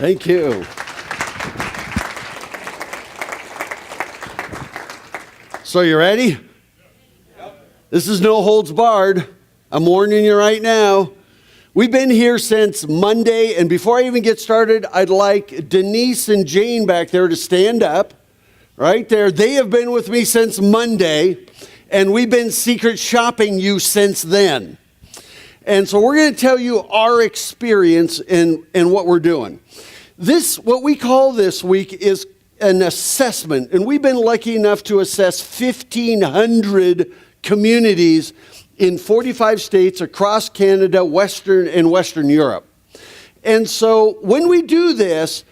Thank you. So you ready? Yep. This is no holds barred. I'm warning you right now. We've been here since Monday, and before I even get started, I'd like Denise and Jane back there to stand up. Right there. They have been with me since Monday, and we've been secret shopping you since then. And so we're going to tell you our experience in what we're doing. What we call this week is an assessment, and we've been lucky enough to assess 1,500 communities in 45 states across Canada, Western Europe. And so when we do this,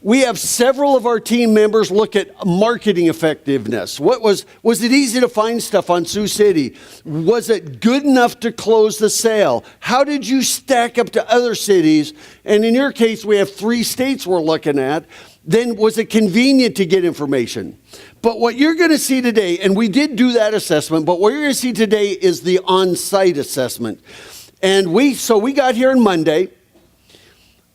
we have several of our team members look at marketing effectiveness. Was it easy to find stuff on Sioux City? Was it good enough to close the sale? How did you stack up to other cities? And in your case, we have 3 states we're looking at. Then was it convenient to get information? But what you're going to see today, and we did do that assessment, but what you're going to see today is the on-site assessment. And we got here on Monday.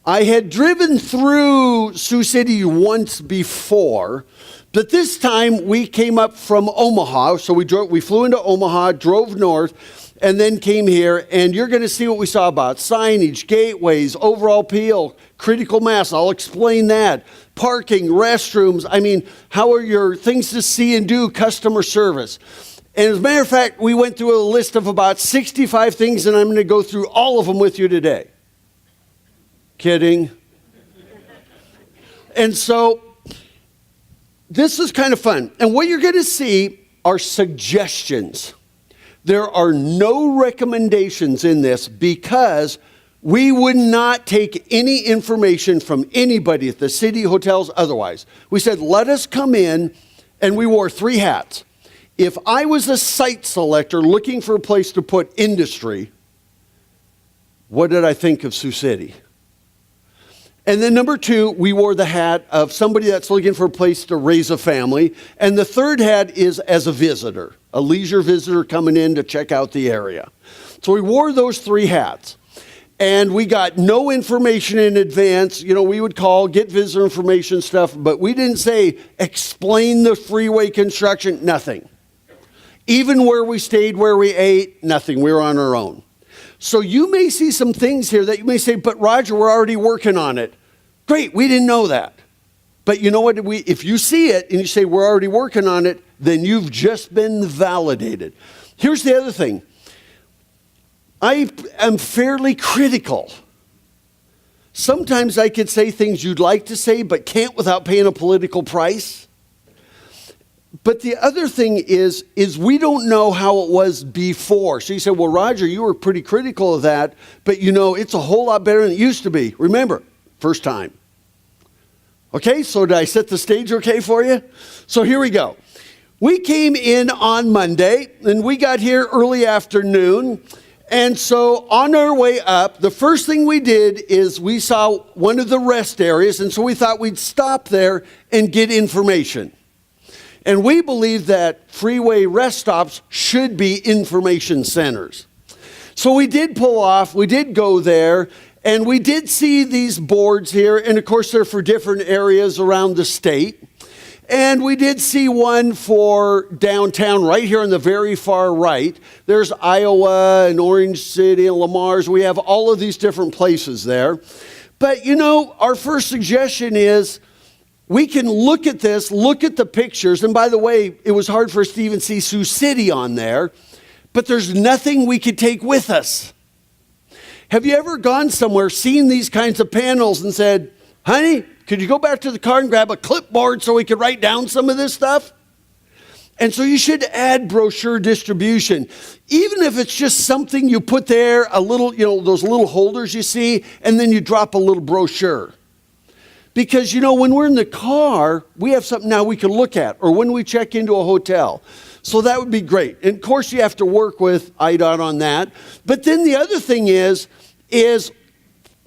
I had driven through Sioux City once before, but this time we came up from Omaha. So we flew into Omaha, drove north, and then came here. And you're going to see what we saw about signage, gateways, overall appeal, critical mass. I'll explain that. Parking, restrooms. I mean, how are your things to see and do, customer service? And as a matter of fact, we went through a list of about 65 things, and I'm going to go through all of them with you today. Kidding. And so this is kind of fun. And what you're going to see are suggestions. There are no recommendations in this because we would not take any information from anybody at the city, hotels, otherwise. We said, let us come in, and we wore 3 hats. If I was a site selector looking for a place to put industry, what did I think of Sioux City? And then number 2, we wore the hat of somebody that's looking for a place to raise a family. And the third hat is as a visitor, a leisure visitor coming in to check out the area. So we wore those 3 hats. And we got no information in advance. You know, we would call, get visitor information stuff, but we didn't say, explain the freeway construction, nothing. Even where we stayed, where we ate, nothing. We were on our own. So you may see some things here that you may say, but Roger, we're already working on it. Great, we didn't know that. But you know what? If you see it and you say, we're already working on it, then you've just been validated. Here's the other thing. I am fairly critical. Sometimes I could say things you'd like to say, but can't without paying a political price. But the other thing is we don't know how it was before. So you said, well, Roger, you were pretty critical of that, but you know, it's a whole lot better than it used to be. Remember, first time. Okay, so did I set the stage okay for you? So here we go. We came in on Monday, and we got here early afternoon. And so on our way up, the first thing we did is we saw one of the rest areas, and so we thought we'd stop there and get information. And we believe that freeway rest stops should be information centers. So we did pull off, we did go there, and we did see these boards here, and of course they're for different areas around the state. And we did see one for downtown right here on the very far right. There's Iowa and Orange City and Lamar's. We have all of these different places there. But you know, our first suggestion is, we can look at this, look at the pictures, and by the way, it was hard for us to even see Sioux City on there, but there's nothing we could take with us. Have you ever gone somewhere, seen these kinds of panels and said, honey, could you go back to the car and grab a clipboard so we could write down some of this stuff? And so you should add brochure distribution, even if it's just something you put there, a little, you know, those little holders you see, and then you drop a little brochure. Because, you know, when we're in the car, we have something now we can look at, or when we check into a hotel. So that would be great. And of course, you have to work with IDOT on that. But then the other thing is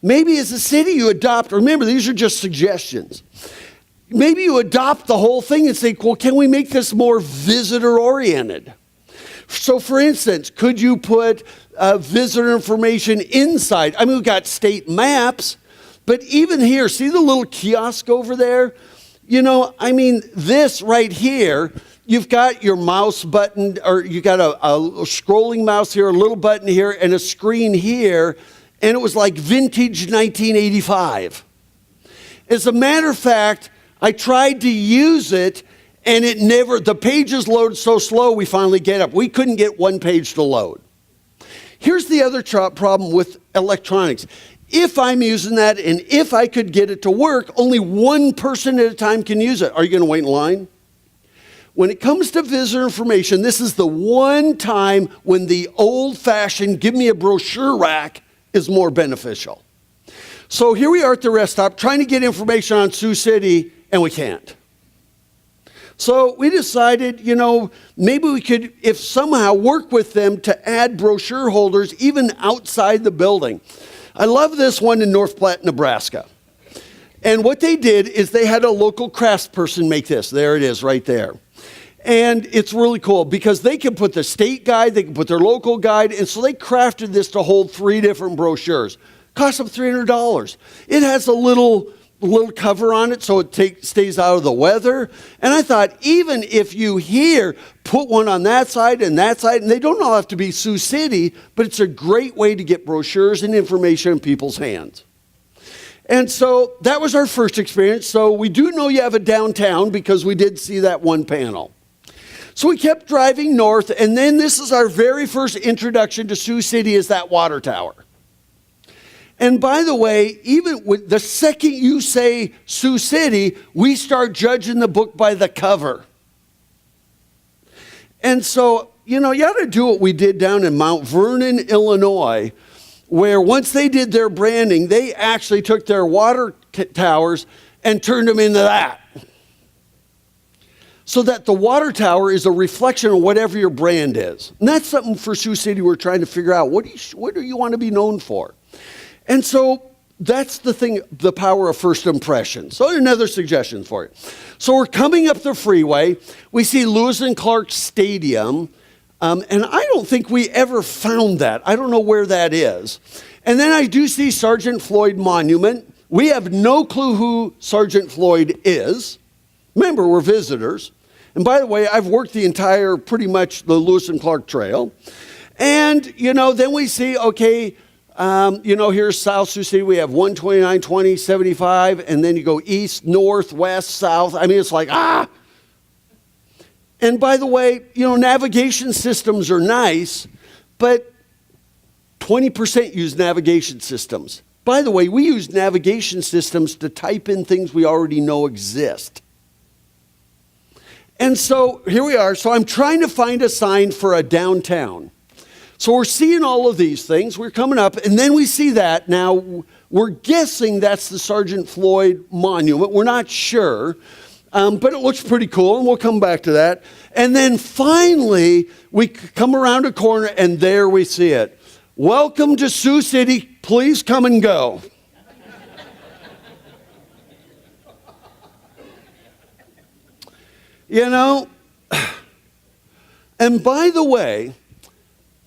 maybe as a city you adopt, remember, these are just suggestions. Maybe you adopt the whole thing and say, well, can we make this more visitor-oriented? So for instance, could you put visitor information inside? I mean, we've got state maps, But even here, see the little kiosk over there? This right here, you've got your mouse button, or you got a scrolling mouse here, a little button here, and a screen here, and it was like vintage 1985. As a matter of fact, I tried to use it, and the pages load so slow, we finally get up. We couldn't get one page to load. Here's the other problem with electronics. If I'm using that, and if I could get it to work, only one person at a time can use it. Are you going to wait in line? When it comes to visitor information, this is the one time when the old-fashioned give me a brochure rack is more beneficial. So here we are at the rest stop trying to get information on Sioux City, and we can't. So we decided, maybe we could, if somehow, work with them to add brochure holders even outside the building. I love this one in North Platte, Nebraska. And what they did is they had a local craftsperson make this. There it is right there. And it's really cool because they can put the state guide, they can put their local guide, and so they crafted this to hold 3 different brochures. Cost them $300. It has a little cover on it so it stays out of the weather. And I thought, even if you here put one on that side, and they don't all have to be Sioux City, but it's a great way to get brochures and information in people's hands. And so that was our first experience. So we do know you have a downtown because we did see that one panel. So we kept driving north, and then this is our very first introduction to Sioux City, is that water tower. And by the way, even the second you say Sioux City, we start judging the book by the cover. And so, you ought to do what we did down in Mount Vernon, Illinois, where once they did their branding, they actually took their water towers and turned them into that. So that the water tower is a reflection of whatever your brand is. And that's something for Sioux City we're trying to figure out. What do you want to be known for? And so that's the thing, the power of first impression. So another suggestion for you. So we're coming up the freeway. We see Lewis and Clark Stadium. And I don't think we ever found that. I don't know where that is. And then I do see Sergeant Floyd Monument. We have no clue who Sergeant Floyd is. Remember, we're visitors. And by the way, I've worked pretty much the Lewis and Clark Trail. And, then we see, okay, here's South Sioux City. We have 129, 20, 75, and then you go east, north, west, south. It's like, And by the way, navigation systems are nice, but 20% use navigation systems. By the way, we use navigation systems to type in things we already know exist. And so here we are. So I'm trying to find a sign for a downtown. So we're seeing all of these things. We're coming up, and then we see that. Now, we're guessing that's the Sergeant Floyd Monument. We're not sure, but it looks pretty cool, and we'll come back to that. And then finally, we come around a corner, and there we see it. Welcome to Sioux City. Please come and go. And by the way,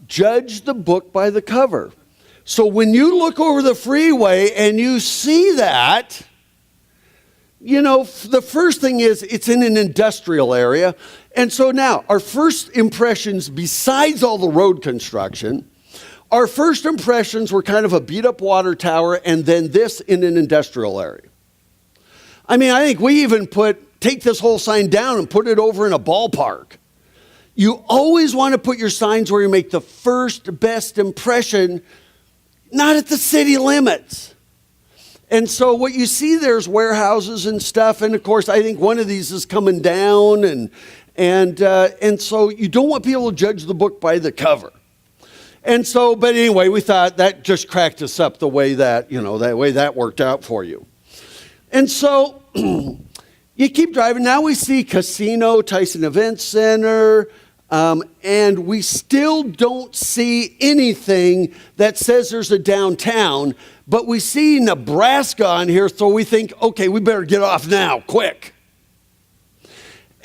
judge the book by the cover. So when you look over the freeway and you see that, the first thing is it's in an industrial area. And so now our first impressions, besides all the road construction, our first impressions were kind of a beat up water tower and then this in an industrial area. I think we even take this whole sign down and put it over in a ballpark. You always want to put your signs where you make the first best impression, not at the city limits. And so what you see there's warehouses and stuff. And of course, I think one of these is coming down. And so you don't want people to judge the book by the cover. And so, but anyway, we thought that just cracked us up the way that, that way that worked out for you. And so you keep driving. Now we see Casino, Tyson Event Center, and we still don't see anything that says there's a downtown, but we see Nebraska on here, so we think, okay, we better get off now, quick.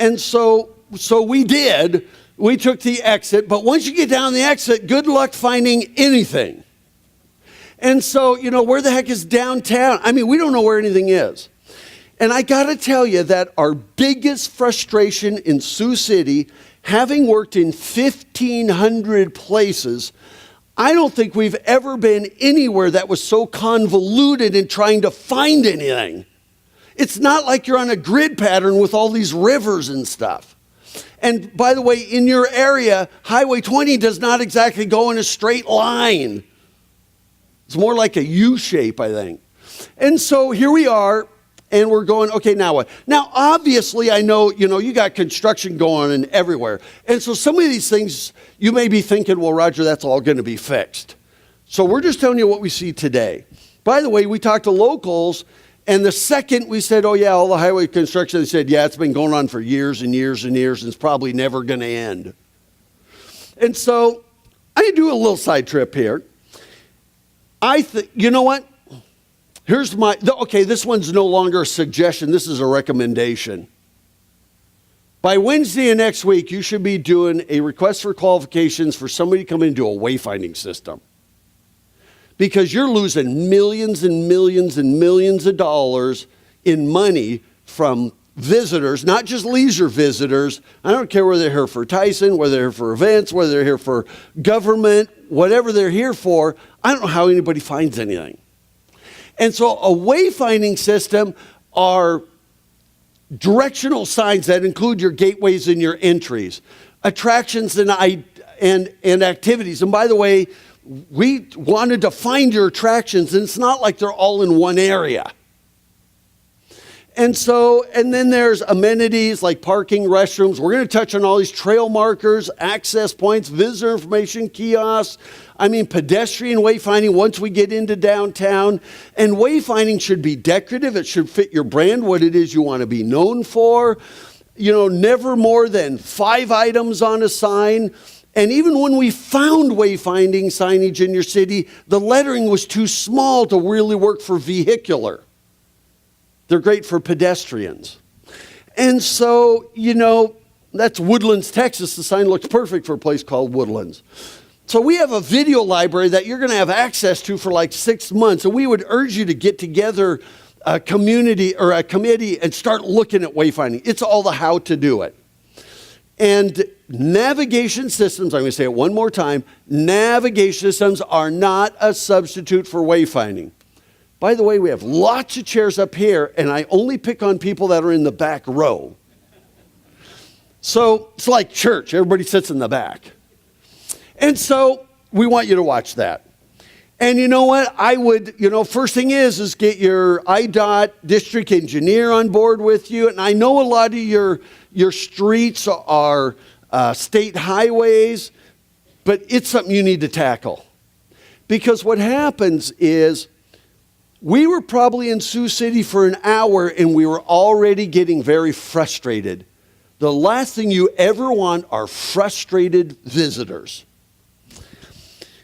And so we did. We took the exit, but once you get down the exit, good luck finding anything. And so, where the heck is downtown? I mean, we don't know where anything is. And I got to tell you that our biggest frustration in Sioux City, having worked in 1,500 places, I don't think we've ever been anywhere that was so convoluted in trying to find anything. It's not like you're on a grid pattern with all these rivers and stuff. And by the way, in your area, Highway 20 does not exactly go in a straight line. It's more like a U shape, I think. And so here we are, and we're going, okay, now what? Now, obviously, I know, you got construction going on everywhere. And so some of these things, you may be thinking, well, Roger, that's all going to be fixed. So we're just telling you what we see today. By the way, we talked to locals, and the second we said, oh, yeah, all the highway construction, they said, yeah, it's been going on for years and years and years, and it's probably never going to end. And so I do a little side trip here. I think, you know what? Here's this one's no longer a suggestion. This is a recommendation. By Wednesday of next week, you should be doing a request for qualifications for somebody to come in and do a wayfinding system. Because you're losing millions and millions and millions of dollars in money from visitors, not just leisure visitors. I don't care whether they're here for Tyson, whether they're here for events, whether they're here for government, whatever they're here for. I don't know how anybody finds anything. And so a wayfinding system are directional signs that include your gateways and your entries, attractions and activities. And by the way, we wanted to find your attractions, and it's not like they're all in one area. And then there's amenities like parking, restrooms. We're going to touch on all these trail markers, access points, visitor information, kiosks. Pedestrian wayfinding once we get into downtown. And wayfinding should be decorative. It should fit your brand, what it is you want to be known for. Never more than 5 items on a sign. And even when we found wayfinding signage in your city, the lettering was too small to really work for vehicular. They're great for pedestrians. And so, that's Woodlands, Texas. The sign looks perfect for a place called Woodlands. So we have a video library that you're going to have access to for like 6 months. And we would urge you to get together a community or a committee and start looking at wayfinding. It's all the how to do it. And navigation systems, I'm going to say it one more time, navigation systems are not a substitute for wayfinding. By the way, we have lots of chairs up here, and I only pick on people that are in the back row. So it's like church. Everybody sits in the back. And so we want you to watch that. And you know what? I would, first thing is get your IDOT district engineer on board with you. And I know a lot of your streets are state highways, but it's something you need to tackle. Because what happens is we were probably in Sioux City for an hour and we were already getting very frustrated. The last thing you ever want are frustrated visitors.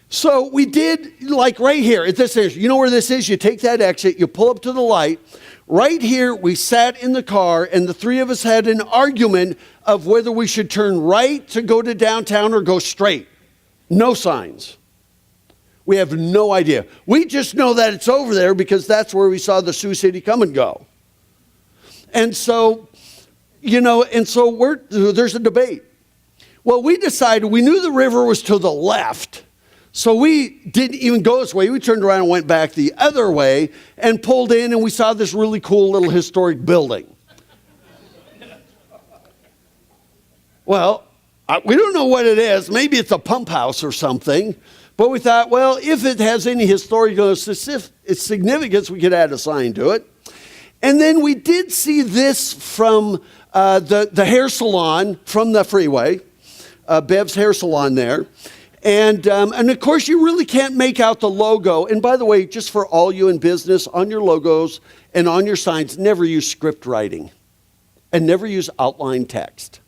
So we did, like right here at this intersection. You know where this is? You take that exit, you pull up to the light. Right here, we sat in the car, and the three of us had an argument of whether we should turn right to go to downtown or go straight. No signs. We have no idea. We just know that it's over there because that's where we saw the Sioux City come and go. And so, there's a debate. Well, we decided, we knew the river was to the left. So we didn't even go this way. We turned around and went back the other way and pulled in, and we saw this really cool little historic building. Well, we don't know what it is. Maybe it's a pump house or something. But we thought, well, if it has any historical significance, we could add a sign to it. And then we did see this from the hair salon from the freeway, Bev's Hair Salon there. And of course, you really can't make out the logo. And by the way, just for all you in business, on your logos and on your signs, never use script writing and never use outline text.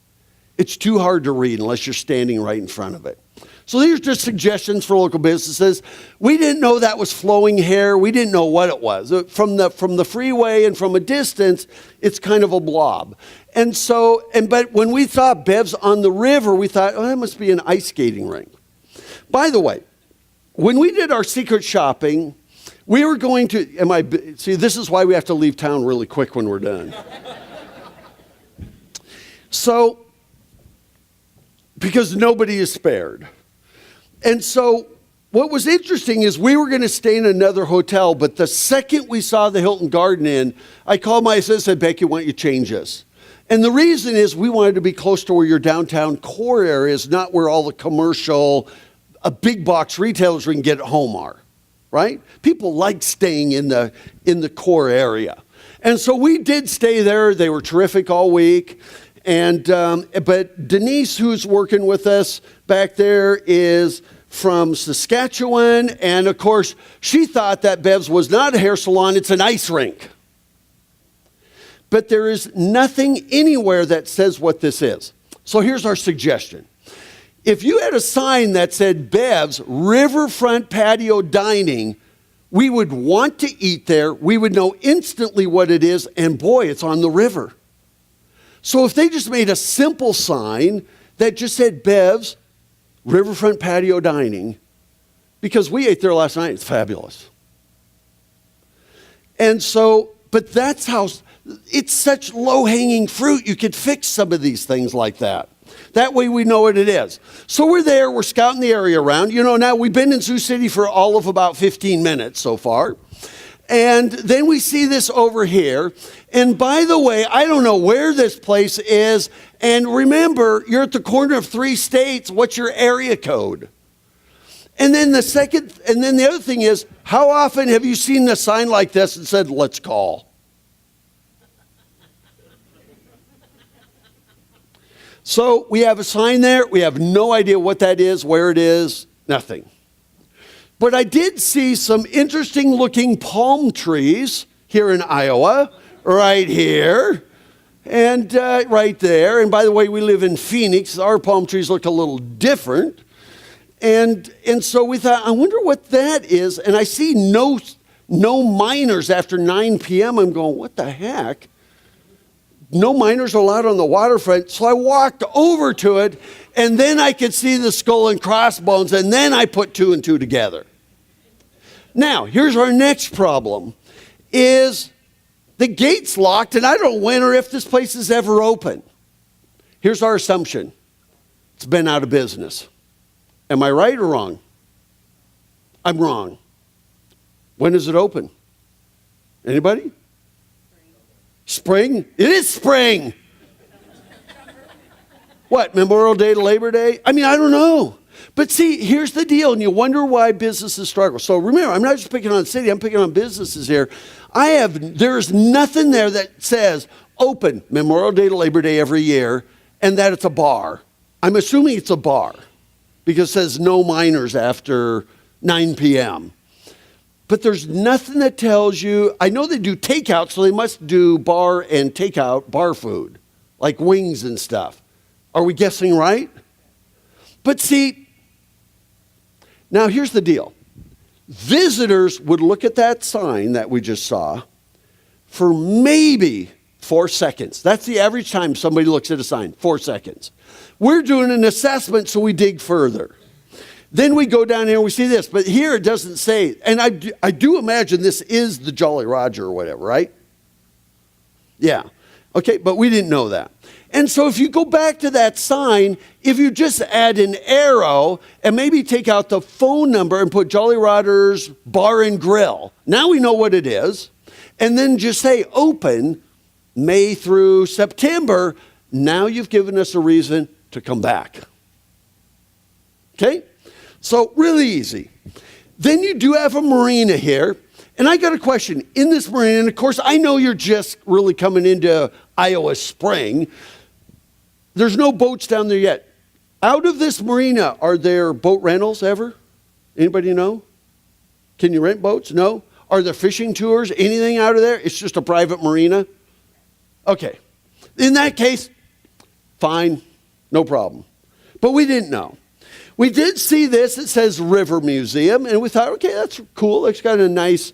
It's too hard to read unless you're standing right in front of it. So these are just suggestions for local businesses. We didn't know that was flowing hair. We didn't know what it was. From the freeway and from a distance, it's kind of a blob. But when we saw Bev's on the river, we thought, oh, that must be an ice skating rink. By the way, when we did our secret shopping, we were going to, see, this is why we have to leave town really quick when we're done. So, because nobody is spared. And so, what was interesting is we were going to stay in another hotel, but the second we saw the Hilton Garden Inn, I called my assistant and said, Becky, why don't you change this? And the reason is we wanted to be close to where your downtown core area is, not where all the commercial, big box retailers we can get at home are, right? People like staying in the core area. And so we did stay there. They were terrific all week. And but Denise, who's working with us back there, is from Saskatchewan. And of course, she thought that Bev's was not a hair salon, it's an ice rink. But there is nothing anywhere that says what this is. So here's our suggestion. If you had a sign that said Bev's Riverfront Patio Dining, we would want to eat there. We would know instantly what it is. And boy, it's on the river. So if they just made a simple sign that just said Bev's Riverfront Patio Dining, because we ate there last night, it's fabulous. And so, but that's how, it's such low-hanging fruit. You could fix some of these things like that. That way we know what it is. So we're there, we're scouting the area around. You know, now we've been in Sioux City for all of about 15 minutes so far. And then we see this over here. And by the way, I don't know where this place is. And remember, you're at the corner of 3 states. What's your area code? And then the other thing is, how often have you seen a sign like this and said, let's call? So we have a sign there. We have no idea what that is, where it is, nothing. But I did see some interesting looking palm trees here in Iowa, right here, and right there. And by the way, we live in Phoenix. Our palm trees look a little different. And so we thought, I wonder what that is. And I see no minors after 9 p.m. I'm going, what the heck? No minors allowed on the waterfront. So I walked over to it, and then I could see the skull and crossbones, and then I put 2 and 2 together. Now, here's our next problem, is the gate's locked, and I don't know when or if this place is ever open. Here's our assumption. It's been out of business. Am I right or wrong? I'm wrong. When is it open? Anybody? Spring? It is spring. What, Memorial Day to Labor Day? I mean, I don't know. But see, here's the deal, and you wonder why businesses struggle. So remember, I'm not just picking on the city, I'm picking on businesses here. There's nothing there that says open Memorial Day to Labor Day every year, and that it's a bar. I'm assuming it's a bar, because it says no minors after 9 p.m. But there's nothing that tells you, I know they do takeout, so they must do bar and takeout bar food, like wings and stuff. Are we guessing right? But see, now here's the deal. Visitors would look at that sign that we just saw for maybe 4 seconds. That's the average time somebody looks at a sign, 4 seconds. We're doing an assessment, so we dig further. Then we go down here and we see this, but here it doesn't say, and I do imagine this is the Jolly Roger or whatever, right? Yeah. Okay, but we didn't know that. And so if you go back to that sign, if you just add an arrow and maybe take out the phone number and put Jolly Roger's Bar and Grill, now we know what it is, and then just say open May through September, now you've given us a reason to come back. Okay? So really easy. Then you do have a marina here. And I got a question. In this marina, and of course, I know you're just really coming into Iowa spring. There's no boats down there yet. Out of this marina, are there boat rentals ever? Anybody know? Can you rent boats? No? Are there fishing tours? Anything out of there? It's just a private marina? Okay. In that case, fine. No problem. But we didn't know. We did see this. It says River Museum, and we thought, okay, that's cool. It's got a nice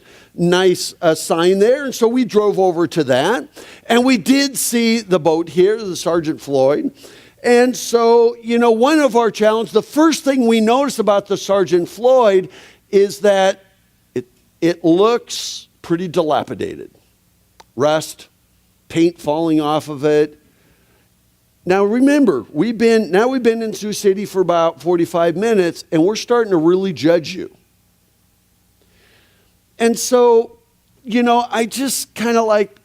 sign there, and so we drove over to that, and we did see the boat here, the Sergeant Floyd, And so, one of our challenges, the first thing we noticed about the Sergeant Floyd is that it looks pretty dilapidated. Rust, paint falling off of it. Now remember, we've been in Sioux City for about 45 minutes, and we're starting to really judge you. And so, I just kind of like,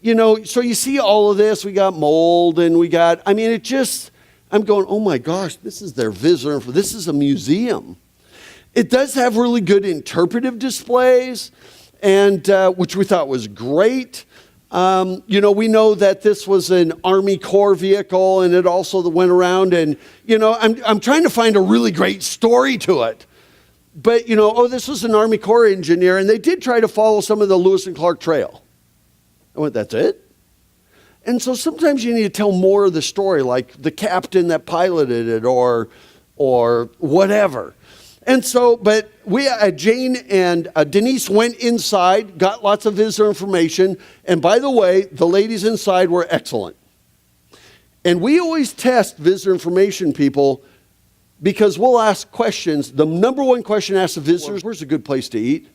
so you see all of this, we got mold and I'm going, oh my gosh, this is their visitor, this is a museum. It does have really good interpretive displays, and which we thought was great. We know that this was an Army Corps vehicle, and it also went around, and, I'm trying to find a really great story to it. But, this was an Army Corps engineer, and they did try to follow some of the Lewis and Clark Trail. I went, that's it? And so sometimes you need to tell more of the story, like the captain that piloted it or whatever. And so, but Jane and Denise went inside, got lots of visitor information. And by the way, the ladies inside were excellent. And we always test visitor information people because we'll ask questions. The number one question asked the visitors, where's a good place to eat?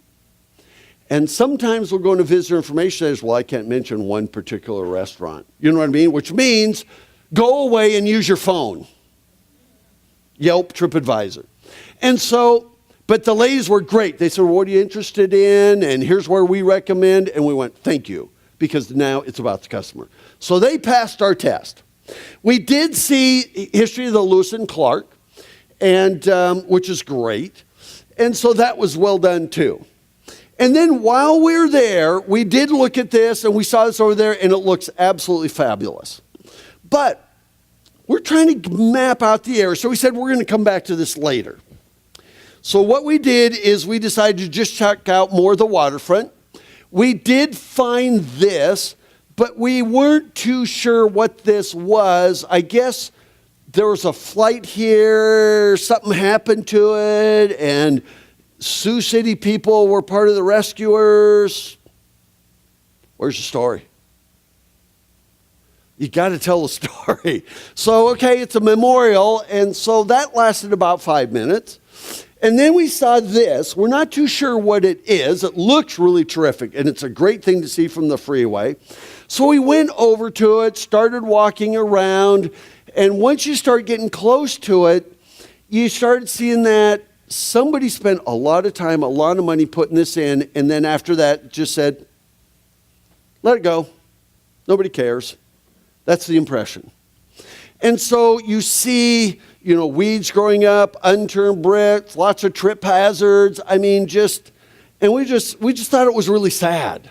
And sometimes we'll go into visitor information and say, well, I can't mention one particular restaurant. You know what I mean? Which means go away and use your phone. Yelp, TripAdvisor. And so, but the ladies were great. They said, well, what are you interested in? And here's where we recommend. And we went, thank you, because now it's about the customer. So they passed our test. We did see history of the Lewis and Clark, and which is great. And so that was well done too. And then while we were there, we did look at this, and we saw this over there, and it looks absolutely fabulous. But we're trying to map out the area. So we said we're going to come back to this later. So what we did is we decided to just check out more of the waterfront. We did find this, but we weren't too sure what this was. I guess there was a flight here, something happened to it, and Sioux City people were part of the rescuers. Where's the story? You got to tell the story. So, okay, it's a memorial, and so that lasted about 5 minutes. And then we saw this. We're not too sure what it is. It looks really terrific, and it's a great thing to see from the freeway. So we went over to it, started walking around, and once you start getting close to it, you start seeing that somebody spent a lot of time, a lot of money putting this in, and then after that just said, let it go. Nobody cares. That's the impression. And so you see, weeds growing up, unturned bricks, lots of trip hazards. And we just thought it was really sad.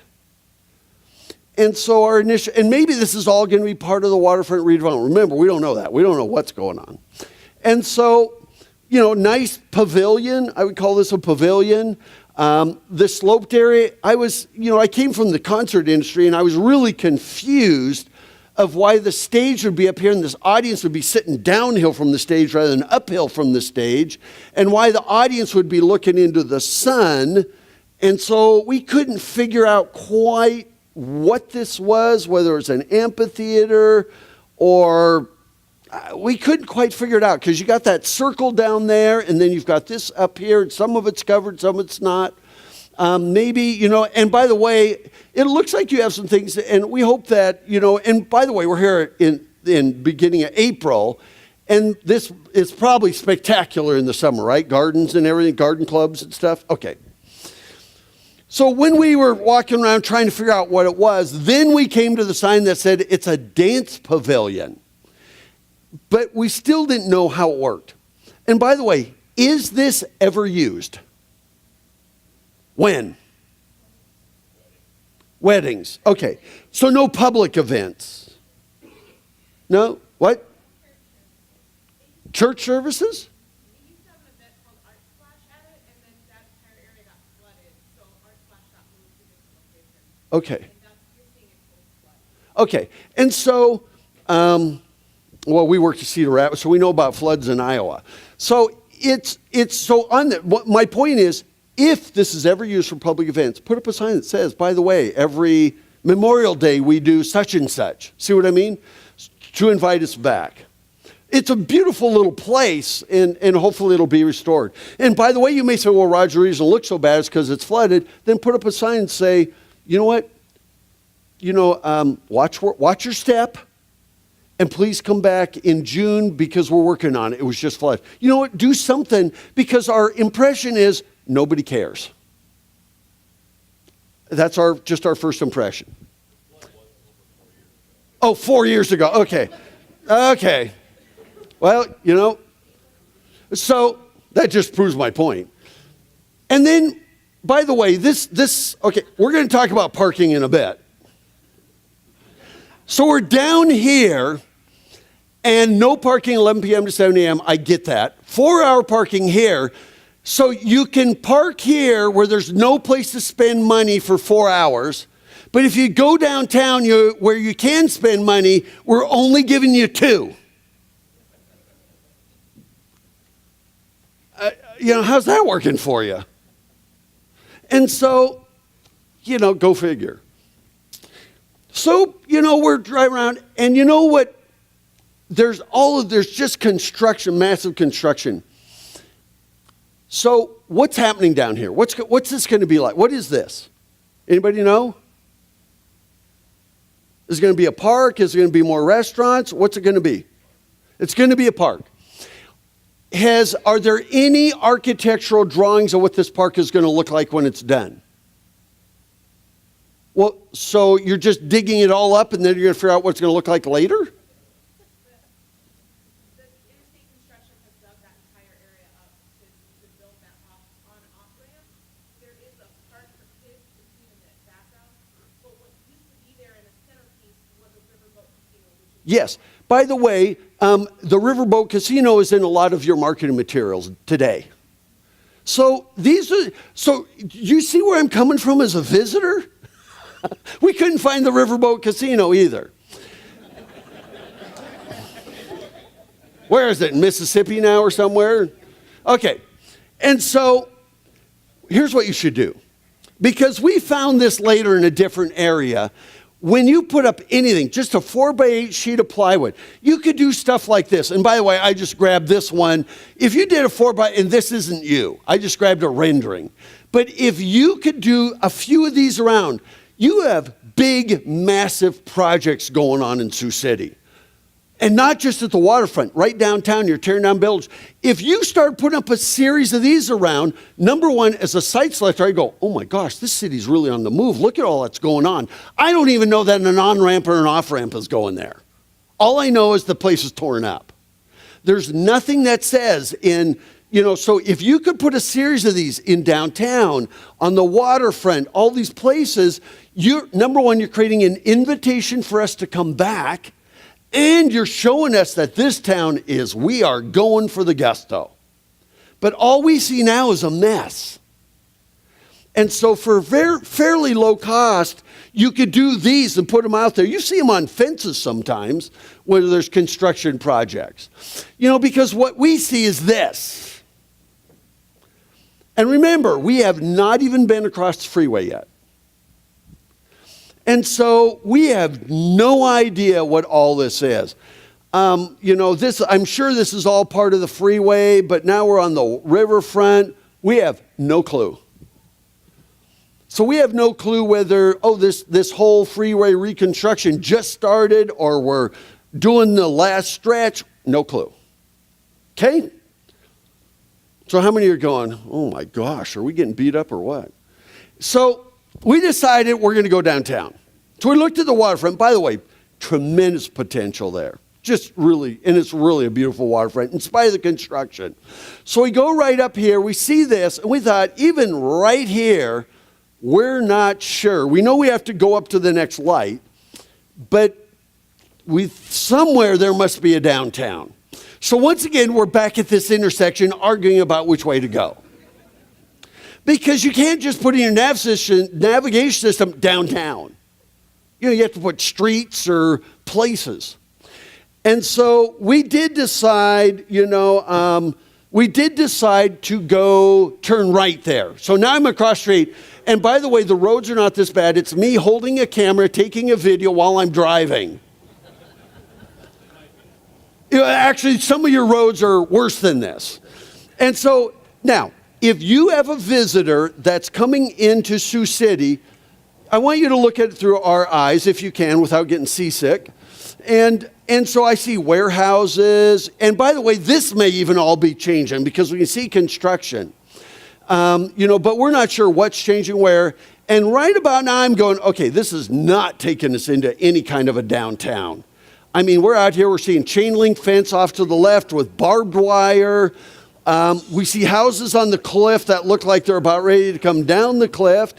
And so and maybe this is all going to be part of the waterfront redevelopment. Remember, we don't know that. We don't know what's going on. And so, nice pavilion. I would call this a pavilion. The sloped area, I came from the concert industry, and I was really confused of why the stage would be up here and this audience would be sitting downhill from the stage rather than uphill from the stage, and why the audience would be looking into the sun. And so we couldn't figure out quite what this was, whether it was an amphitheater or we couldn't quite figure it out, because you got that circle down there, and then you've got this up here, and some of it's covered, some of it's not. Maybe, and by the way, it looks like you have some things, and we hope that, and by the way, we're here in beginning of April, and this is probably spectacular in the summer, right? Gardens and everything, garden clubs and stuff. Okay. So when we were walking around trying to figure out what it was, then we came to the sign that said it's a dance pavilion. But we still didn't know how it worked. And by the way, is this ever used? When? Weddings. Okay. So no public events. No? What? Church services? We used to have an event called Art Splash at it, and then that entire area got flooded, so Art Splash got moved to this location. Okay. And that's, you're seeing it full flood. Okay. And so, we work at Cedar Rapids, so we know about floods in Iowa. So it's so on that. My point is, if this is ever used for public events, put up a sign that says, by the way, every Memorial Day we do such and such. See what I mean? To invite us back. It's a beautiful little place, and hopefully it'll be restored. And by the way, you may say, well, Roger, the reason it looks so bad is because it's flooded. Then put up a sign and say, you know what? Watch your step, and please come back in June because we're working on it. It was just flooded. You know what? Do something, because our impression is nobody cares. That's just our first impression. Oh, 4 years ago. Okay. Well, so that just proves my point. And then, by the way, okay, we're going to talk about parking in a bit. So we're down here, and no parking 11 p.m. to 7 a.m. I get that. 4-hour parking here. So you can park here where there's no place to spend money for 4 hours. But if you go downtown where you can spend money, we're only giving you 2. How's that working for you? And so, go figure. So, we're driving around, and you know what? There's just construction, massive construction. So what's happening down here? What's this going to be like? What is this? Anybody know? Is it going to be a park? Is it going to be more restaurants? What's it going to be? It's going to be a park. Are there any architectural drawings of what this park is going to look like when it's done? Well, so you're just digging it all up and then you're going to figure out what it's going to look like later? The interstate construction has dug that entire area up to build that on-off ramp. There is a park for kids to see in the background, but what used to be there in the centerpiece was a riverboat casino. Yes. By the way, the riverboat casino is in a lot of your marketing materials today. So you see where I'm coming from as a visitor? We couldn't find the riverboat casino either. Where is it? In Mississippi now or somewhere? Okay. And so here's what you should do. Because we found this later in a different area. When you put up anything, just a 4x8 sheet of plywood, you could do stuff like this. And by the way, I just grabbed this one. If you did a 4x, and this isn't you, I just grabbed a rendering. But if you could do a few of these around, you have big, massive projects going on in Sioux City. And not just at the waterfront, right downtown, you're tearing down buildings. If you start putting up a series of these around, number one, as a site selector, I go, oh my gosh, this city's really on the move. Look at all that's going on. I don't even know that an on-ramp or an off-ramp is going there. All I know is the place is torn up. There's nothing that says so if you could put a series of these in downtown, on the waterfront, all these places, number one, you're creating an invitation for us to come back. And you're showing us that this town we are going for the gusto. But all we see now is a mess. And so for fairly low cost, you could do these and put them out there. You see them on fences sometimes where there's construction projects. Because what we see is this. And remember, we have not even been across the freeway yet. And so we have no idea what all this is. I'm sure this is all part of the freeway, but now we're on the riverfront. We have no clue. So we have no clue whether, this whole freeway reconstruction just started or we're doing the last stretch. No clue. Okay? So how many are going, oh my gosh, are we getting beat up or what? So we decided we're going to go downtown. So we looked at the waterfront. By the way, tremendous potential there. Just really, and it's really a beautiful waterfront in spite of the construction. So we go right up here. We see this, and we thought, even right here, we're not sure. We know we have to go up to the next light, but somewhere there must be a downtown. So once again, we're back at this intersection arguing about which way to go. Because you can't just put in your navigation system downtown. You have to put streets or places. And so we did decide, to go turn right there. So now I'm across the street. And by the way, the roads are not this bad. It's me holding a camera, taking a video while I'm driving. Actually, some of your roads are worse than this. And so now, if you have a visitor that's coming into Sioux City, I want you to look at it through our eyes, if you can, without getting seasick. And so I see warehouses. And by the way, this may even all be changing because we can see construction. But we're not sure what's changing where. And right about now, I'm going, okay, this is not taking us into any kind of a downtown. I mean, we're out here, we're seeing chain link fence off to the left with barbed wire. We see houses on the cliff that look like they're about ready to come down the cliff.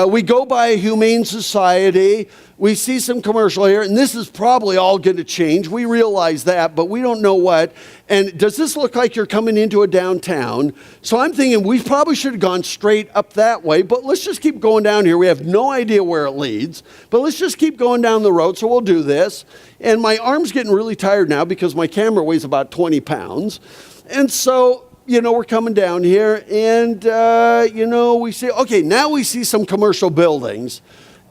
We go by a humane society. We see some commercial here, and this is probably all going to change. We realize that, but we don't know what. And does this look like you're coming into a downtown? So I'm thinking we probably should have gone straight up that way, but let's just keep going down here. We have no idea where it leads, but let's just keep going down the road, so we'll do this. And my arm's getting really tired now because my camera weighs about 20 pounds. And so we're coming down here and, we see, okay, now we see some commercial buildings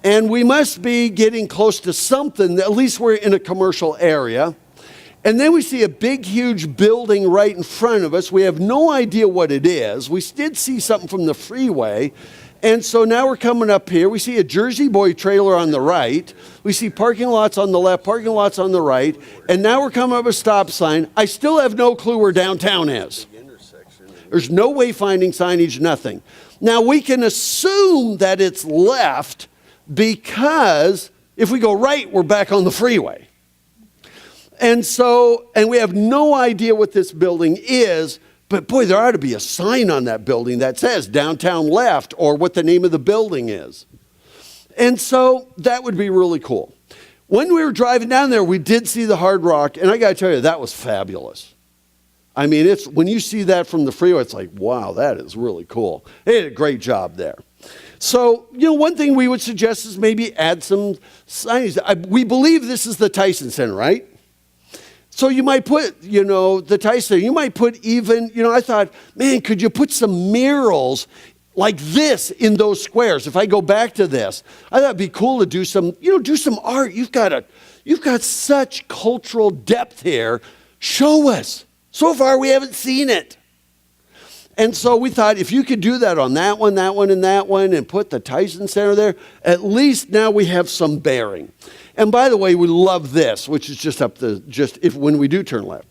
and we must be getting close to something. At least we're in a commercial area. And then we see a big, huge building right in front of us. We have no idea what it is. We did see something from the freeway. And so now we're coming up here. We see a Jersey Boy trailer on the right. We see parking lots on the left, parking lots on the right. And now we're coming up a stop sign. I still have no clue where downtown is. There's no wayfinding signage, nothing. Now we can assume that it's left because if we go right, we're back on the freeway. And we have no idea what this building is, but boy, there ought to be a sign on that building that says downtown left or what the name of the building is. And so that would be really cool. When we were driving down there, we did see the Hard Rock, and I got to tell you, that was fabulous. I mean, when you see that from the freeway, it's like, wow, that is really cool. They did a great job there. So, one thing we would suggest is maybe add some signage. We believe this is the Tyson Center, right? So you might put, the Tyson, you might put even, I thought, man, could you put some murals like this in those squares? If I go back to this, I thought it'd be cool to do some art. You've got such cultural depth here. Show us. So far, we haven't seen it. And so we thought if you could do that on that one, and that one, and put the Tyson Center there, at least now we have some bearing. And by the way, we love this, which is just when we do turn left.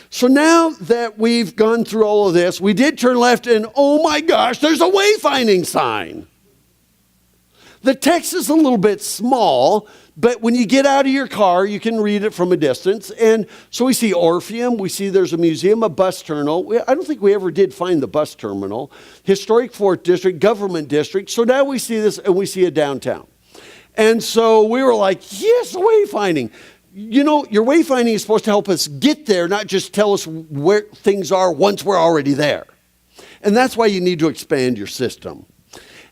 So now that we've gone through all of this, we did turn left, and oh my gosh, there's a wayfinding sign. The text is a little bit small, but when you get out of your car, you can read it from a distance. And so we see Orpheum. We see there's a museum, a bus terminal. I don't think we ever did find the bus terminal. Historic Fort District, Government District. So now we see this, and we see a downtown. And so we were like, yes, wayfinding. Your wayfinding is supposed to help us get there, not just tell us where things are once we're already there. And that's why you need to expand your system.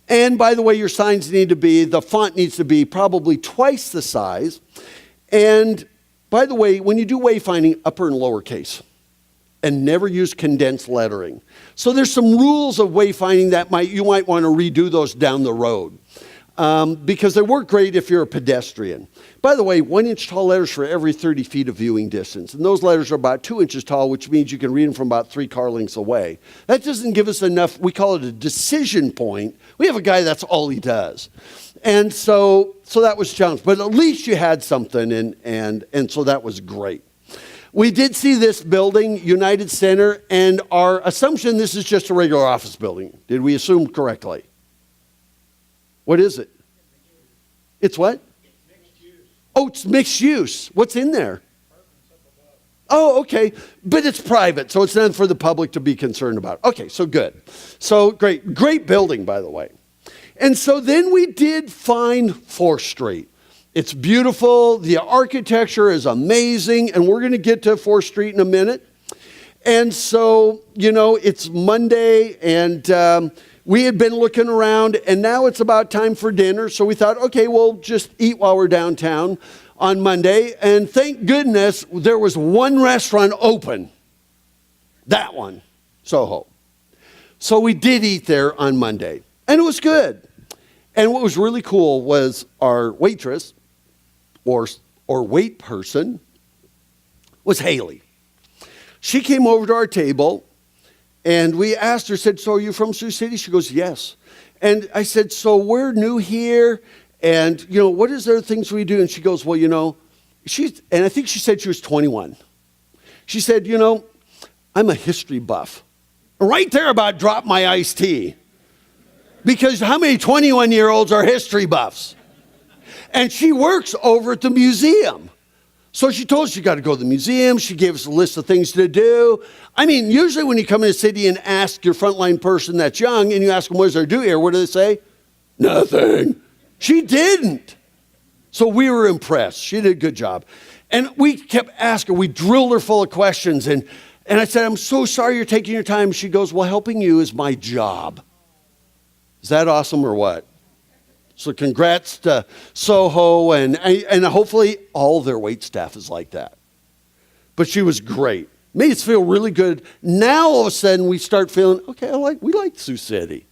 And by the way, your signs the font needs to be probably twice the size. And by the way, when you do wayfinding, upper and lowercase. And never use condensed lettering. So there's some rules of wayfinding that you might want to redo those down the road. Because they work great if you're a pedestrian. By the way, 1-inch tall letters for every 30 feet of viewing distance. And those letters are about 2 inches tall, which means you can read them from about 3 car lengths away. That doesn't give us enough, we call it a decision point. We have a guy that's all he does. And so that was challenging. But at least you had something, and so that was great. We did see this building, United Center, and our assumption this is just a regular office building. Did we assume correctly? What is it? It's what? Mixed use. Oh, it's mixed use. What's in there? Oh, okay. But it's private, so it's not for the public to be concerned about. Okay, so good. So great building, by the way. And so then we did find 4th Street. It's beautiful. The architecture is amazing, and we're going to get to 4th Street in a minute. And so, it's Monday, and we had been looking around, and now it's about time for dinner. So we thought, okay, we'll just eat while we're downtown on Monday. And thank goodness there was one restaurant open. That one, Soho. So we did eat there on Monday, and it was good. And what was really cool was our waitress or wait person was Haley. She came over to our table, and we asked her, said, so are you from Sioux City? She goes, yes. And I said, so we're new here, and, what is there things we do? And she goes, well, and I think she said she was 21. She said, I'm a history buff. Right there about dropped my iced tea. Because how many 21-year-olds are history buffs? And she works over at the museum. So she told us you got to go to the museum. She gave us a list of things to do. I mean, usually when you come in a city and ask your frontline person that's young and you ask them, what does there do here? What do they say? Nothing. She didn't. So we were impressed. She did a good job. And we kept asking. We drilled her full of questions. And I said, I'm so sorry you're taking your time. She goes, well, helping you is my job. Is that awesome or what? So congrats to Soho, and hopefully all their wait staff is like that. But she was great. Made us feel really good. Now all of a sudden we start feeling, okay, we like Sioux City.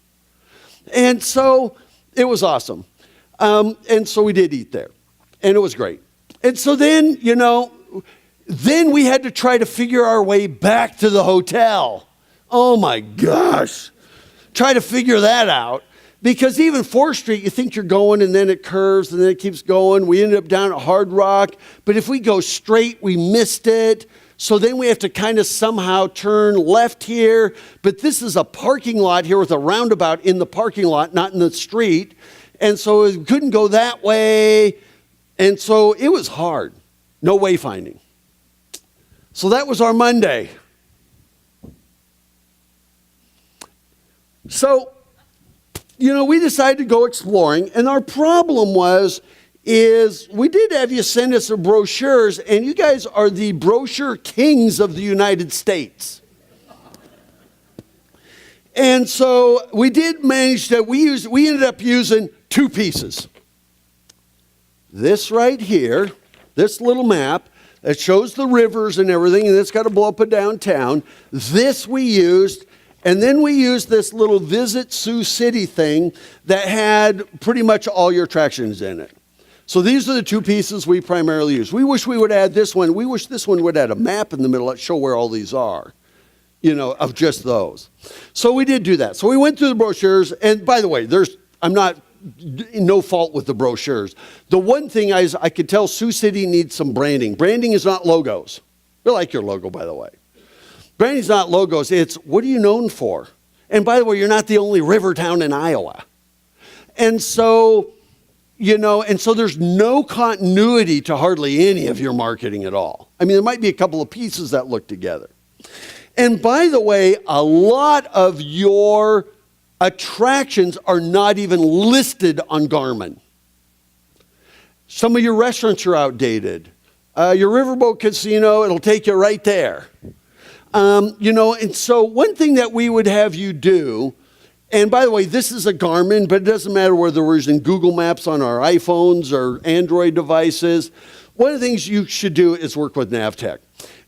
And so it was awesome. And so we did eat there. And it was great. And so then, then we had to try to figure our way back to the hotel. Oh my gosh. Try to figure that out. Because even 4th Street, you think you're going, and then it curves, and then it keeps going. We ended up down at Hard Rock. But if we go straight, we missed it. So then we have to kind of somehow turn left here. But this is a parking lot here with a roundabout in the parking lot, not in the street. And so we couldn't go that way. And so it was hard. No wayfinding. So that was our Monday. So, we decided to go exploring, and our problem is we did have you send us some brochures, and you guys are the brochure kings of the United States. And so we did manage that we ended up using 2 pieces. This right here, this little map that shows the rivers and everything, and it's got a blow up of downtown. This we used. And then we used this little Visit Sioux City thing that had pretty much all your attractions in it. So these are the 2 pieces we primarily use. We wish we would add this one. We wish this one would add a map in the middle that show where all these are, of just those. So we did do that. So we went through the brochures. And by the way, I'm not no fault with the brochures. The one thing is I could tell Sioux City needs some branding. Branding is not logos. We like your logo, by the way. Branding's not logos, it's what are you known for? And by the way, you're not the only river town in Iowa. And so, there's no continuity to hardly any of your marketing at all. I mean, there might be a couple of pieces that look together. And by the way, a lot of your attractions are not even listed on Garmin. Some of your restaurants are outdated. Your riverboat casino, it'll take you right there. And so one thing that we would have you do, and by the way, this is a Garmin, but it doesn't matter whether we're using Google Maps on our iPhones or Android devices. One of the things you should do is work with Navtech.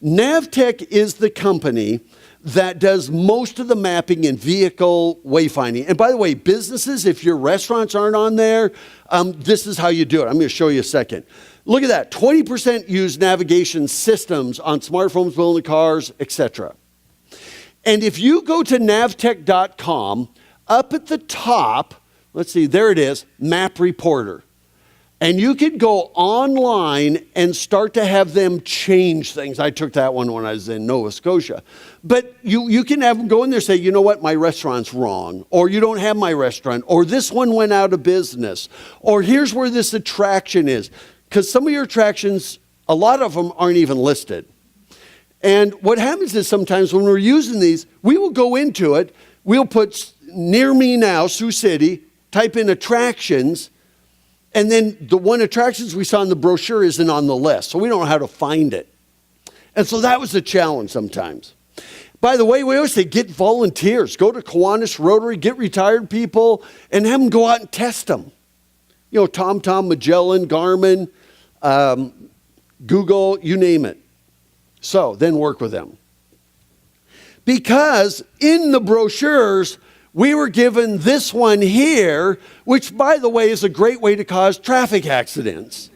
Navtech is the company that does most of the mapping and vehicle wayfinding. And by the way, businesses, if your restaurants aren't on there, this is how you do it. I'm going to show you a second. Look at that. 20% use navigation systems on smartphones, mobility cars, etc. And if you go to navtech.com, up at the top, let's see, there it is, Map Reporter. And you could go online and start to have them change things. I took that one when I was in Nova Scotia. But you can have them go in there and say, you know what, my restaurant's wrong. Or you don't have my restaurant. Or this one went out of business. Or here's where this attraction is. Because some of your attractions, a lot of them aren't even listed. And what happens is sometimes when we're using these, we will go into it, we'll put near me now, Sioux City, type in attractions, and then the one attractions we saw in the brochure isn't on the list, so we don't know how to find it. And so that was a challenge sometimes. By the way, we always say get volunteers. Go to Kiwanis Rotary, get retired people, and have them go out and test them. TomTom, Magellan, Garmin, Google, you name it. So then work with them. Because in the brochures, we were given this one here, which, by the way, is a great way to cause traffic accidents.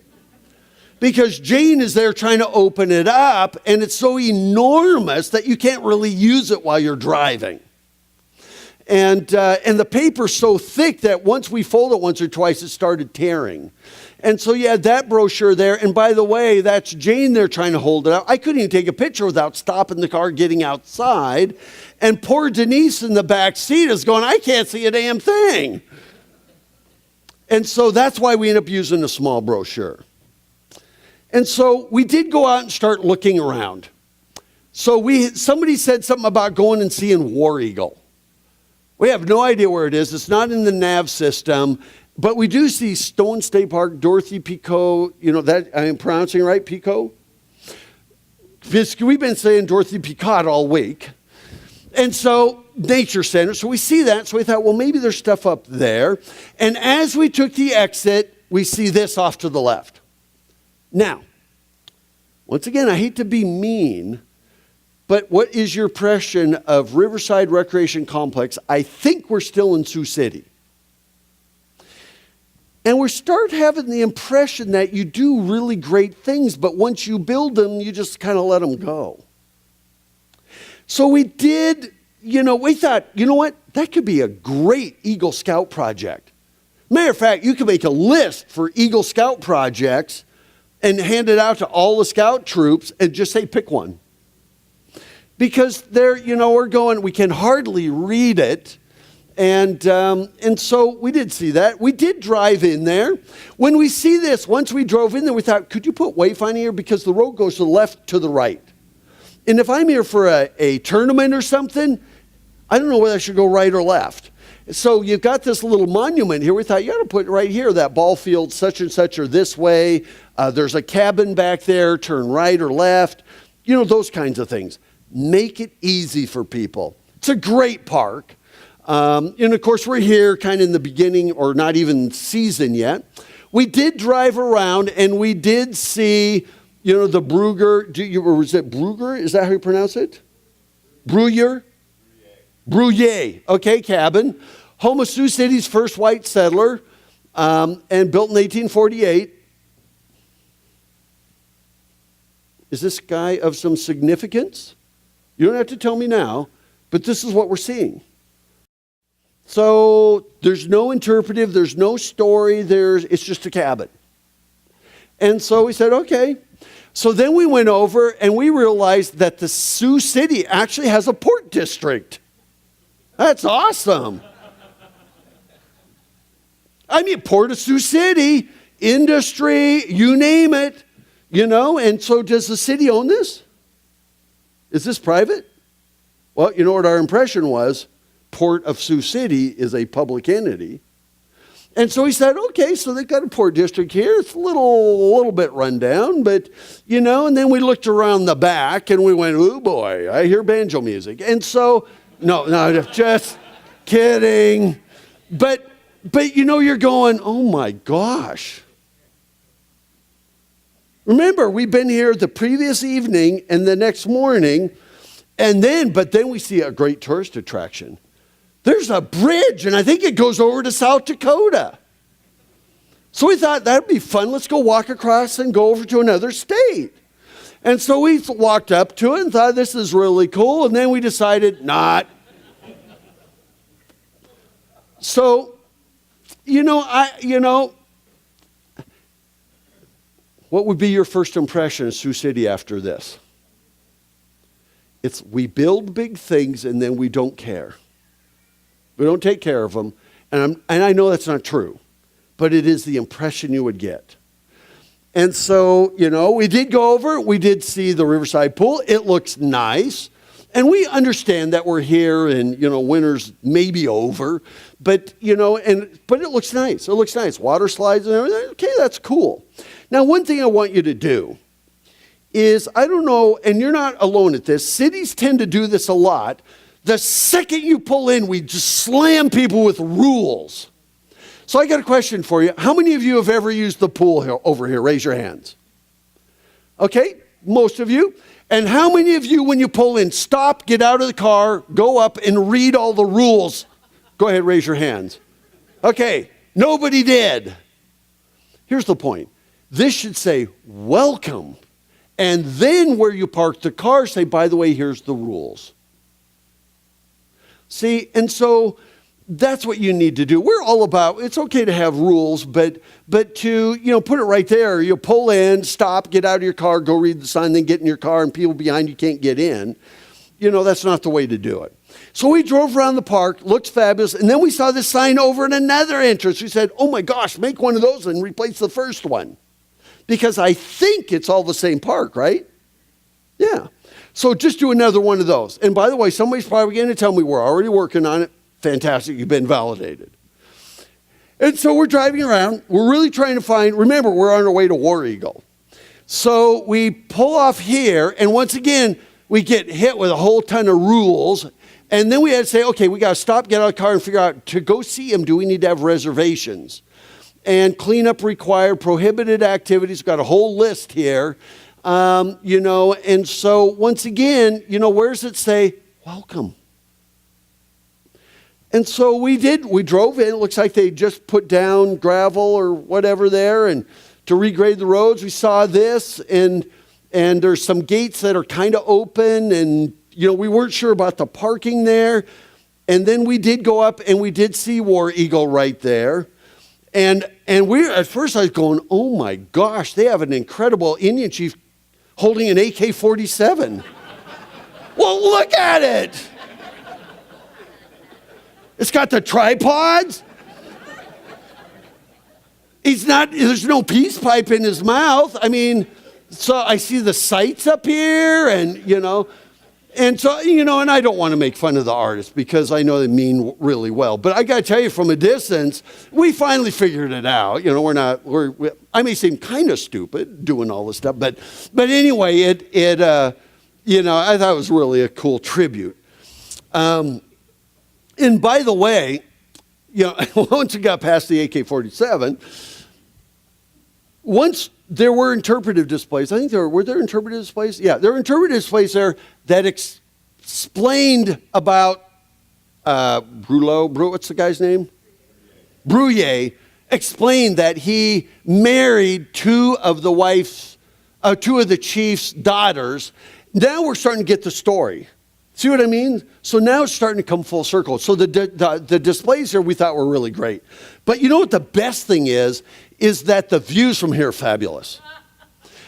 because Jane is there trying to open it up, and it's so enormous that you can't really use it while you're driving. And the paper's so thick that once we fold it once or twice, it started tearing. And so you had that brochure there. And by the way, that's Jane there trying to hold it out. I couldn't even take a picture without stopping the car, getting outside. And poor Denise in the back seat is going, I can't see a damn thing. And so that's why we end up using a small brochure. And so we did go out and start looking around. So somebody said something about going and seeing War Eagle. We have no idea where it is. It's not in the nav system, but we do see Stone State Park, Dorothy Picot. You know that I'm pronouncing right, Picot? We've been saying Dorothy Picot all week. And so Nature Center. So we see that. So we thought, well, maybe there's stuff up there. And as we took the exit, we see this off to the left. Now, once again, I hate to be mean, but what is your impression of Riverside Recreation Complex? I think we're still in Sioux City. And we start having the impression that you do really great things, but once you build them, you just kind of let them go. So we did, we thought, you know what? That could be a great Eagle Scout project. Matter of fact, you could make a list for Eagle Scout projects and hand it out to all the scout troops and just say, pick one. Because there, we're going, we can hardly read it. And so we did see that. We did drive in there. When we see this, once we drove in there, we thought, could you put wayfinding here? Because the road goes to the left, to the right. And if I'm here for a tournament or something, I don't know whether I should go right or left. So you've got this little monument here. We thought, you ought to put right here, that ball field, such and such, or this way. There's a cabin back there, turn right or left. Those kinds of things. Make it easy for people. It's a great park. And of course, we're here kind of in the beginning or not even season yet. We did drive around and we did see, the Brugger. Or was it Brugger? Is that how you pronounce it? Bruyere? Bruyere. Okay, cabin. Home of Sioux City's first white settler and built in 1848. Is this guy of some significance? You don't have to tell me now, but this is what we're seeing. So there's no interpretive, there's no story, it's just a cabin. And so we said, okay. So then we went over and we realized that the Sioux City actually has a port district. That's awesome. I mean, Port of Sioux City, industry, you name it, and so does the city own this? Is this private? Well, you know what our impression was? Port of Sioux City is a public entity. And so he said, okay, so they've got a port district here. It's a little bit run down, but, and then we looked around the back and we went, oh boy, I hear banjo music. And so, no, just kidding. But you're going, oh my gosh. Remember, we've been here the previous evening and the next morning, but then we see a great tourist attraction. There's a bridge, and I think it goes over to South Dakota. So we thought that'd be fun. Let's go walk across and go over to another state. And so we walked up to it and thought this is really cool, and then we decided not. So, what would be your first impression of Sioux City after this? We build big things and then we don't care. We don't take care of them. And I know that's not true, but it is the impression you would get. And so, we did go over, we did see the Riverside Pool. It looks nice. And we understand that we're here and, winter's maybe over, but it looks nice. It looks nice. Water slides and everything. Okay, that's cool. Now, one thing I want you to do is, I don't know, and you're not alone at this, cities tend to do this a lot. The second you pull in, we just slam people with rules. So I got a question for you. How many of you have ever used the pool over here? Raise your hands. Okay, most of you. And how many of you, when you pull in, stop, get out of the car, go up and read all the rules? Go ahead, raise your hands. Okay, nobody did. Here's the point. This should say, welcome. And then where you park the car, say, by the way, here's the rules. See, and so that's what you need to do. We're all about, it's okay to have rules, but to, put it right there. You pull in, stop, get out of your car, go read the sign, then get in your car, and people behind you can't get in. That's not the way to do it. So we drove around the park, looked fabulous, and then we saw this sign over in another entrance. We said, oh my gosh, make one of those and replace the first one. Because I think it's all the same park, right? Yeah. So just do another one of those. And by the way, somebody's probably going to tell me we're already working on it. Fantastic, you've been validated. And so we're driving around. We're really trying to find, remember, we're on our way to War Eagle. So we pull off here, and once again, we get hit with a whole ton of rules. And then we had to say, okay, we got to stop, get out of the car, and figure out, to go see him, do we need to have reservations? And cleanup required, prohibited activities, got a whole list here. And so once again, where does it say, welcome? And so we drove in. It looks like they just put down gravel or whatever there and to regrade the roads. We saw this and there's some gates that are kind of open and, we weren't sure about the parking there. And then we did go up and we did see War Eagle right there. And at first I was going, oh my gosh, they have an incredible Indian chief holding an AK-47. Well, look at it. It's got the tripods. There's no peace pipe in his mouth. So I see the sights up here and, and so, and I don't want to make fun of the artists because I know they mean really well. But I got to tell you, from a distance, we finally figured it out. I may seem kind of stupid doing all this stuff, but anyway, I thought it was really a cool tribute. And by the way, once we got past the AK-47, once there were interpretive displays. I think were there interpretive displays? Yeah, there were interpretive displays there that explained about what's the guy's name? Bruyere explained that he married two of the chief's daughters. Now we're starting to get the story. See what I mean? So now it's starting to come full circle. So the displays here we thought were really great. But you know what the best thing is that the views from here are fabulous.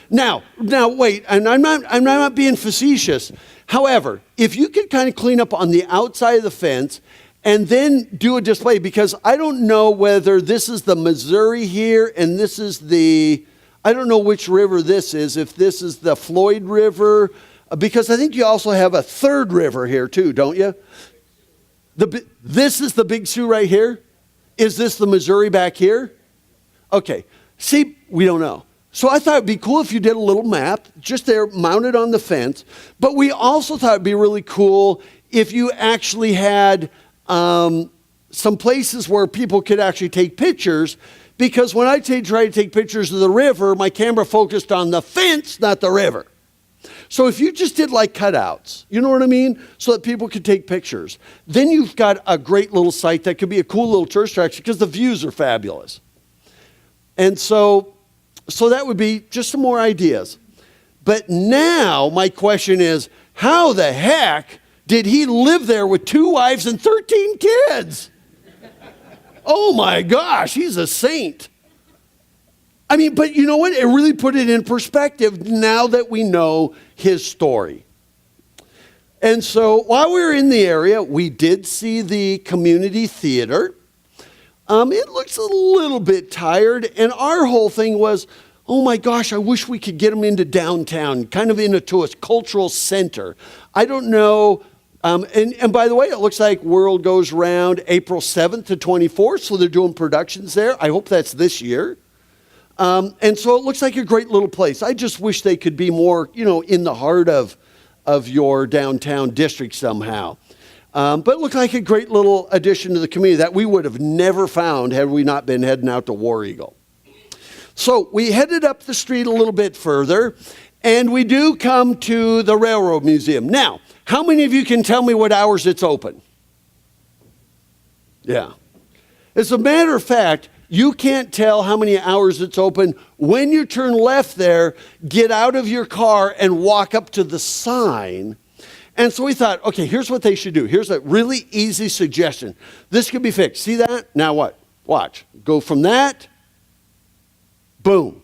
Now wait, and I'm not being facetious. However, if you could kind of clean up on the outside of the fence and then do a display, because I don't know whether this is the Missouri here and this is I don't know which river this is, if this is the Floyd River, because I think you also have a third river here too, don't you? This is the Big Sioux right here? Is this the Missouri back here? Okay. See, we don't know. So I thought it'd be cool if you did a little map just there mounted on the fence. But we also thought it'd be really cool if you actually had some places where people could actually take pictures. Because when I try to take pictures of the river, my camera focused on the fence, not the river. So if you just did like cutouts, you know what I mean? So that people could take pictures. Then you've got a great little site that could be a cool little tourist attraction because the views are fabulous. And so that would be just some more ideas. But now my question is, how the heck did he live there with 2 wives and 13 kids? Oh my gosh, he's a saint. But you know what? It really put it in perspective now that we know his story. And so while we were in the area, we did see the community theater. It looks a little bit tired. And our whole thing was, oh my gosh, I wish we could get them into downtown, kind of into a cultural center. I don't know. And by the way, it looks like World goes round April 7th to 24th. So they're doing productions there. I hope that's this year. And so it looks like a great little place. I just wish they could be more, in the heart of your downtown district somehow. But it looked like a great little addition to the community that we would have never found had we not been heading out to War Eagle. So we headed up the street a little bit further, and we do come to the Railroad Museum. Now, how many of you can tell me what hours it's open? Yeah. As a matter of fact, You can't tell how many hours it's open. When you turn left there, get out of your car and walk up to the sign. And so we thought, okay, here's what they should do. Here's a really easy suggestion. This could be fixed. See that? Now what? Watch. Go from that. Boom.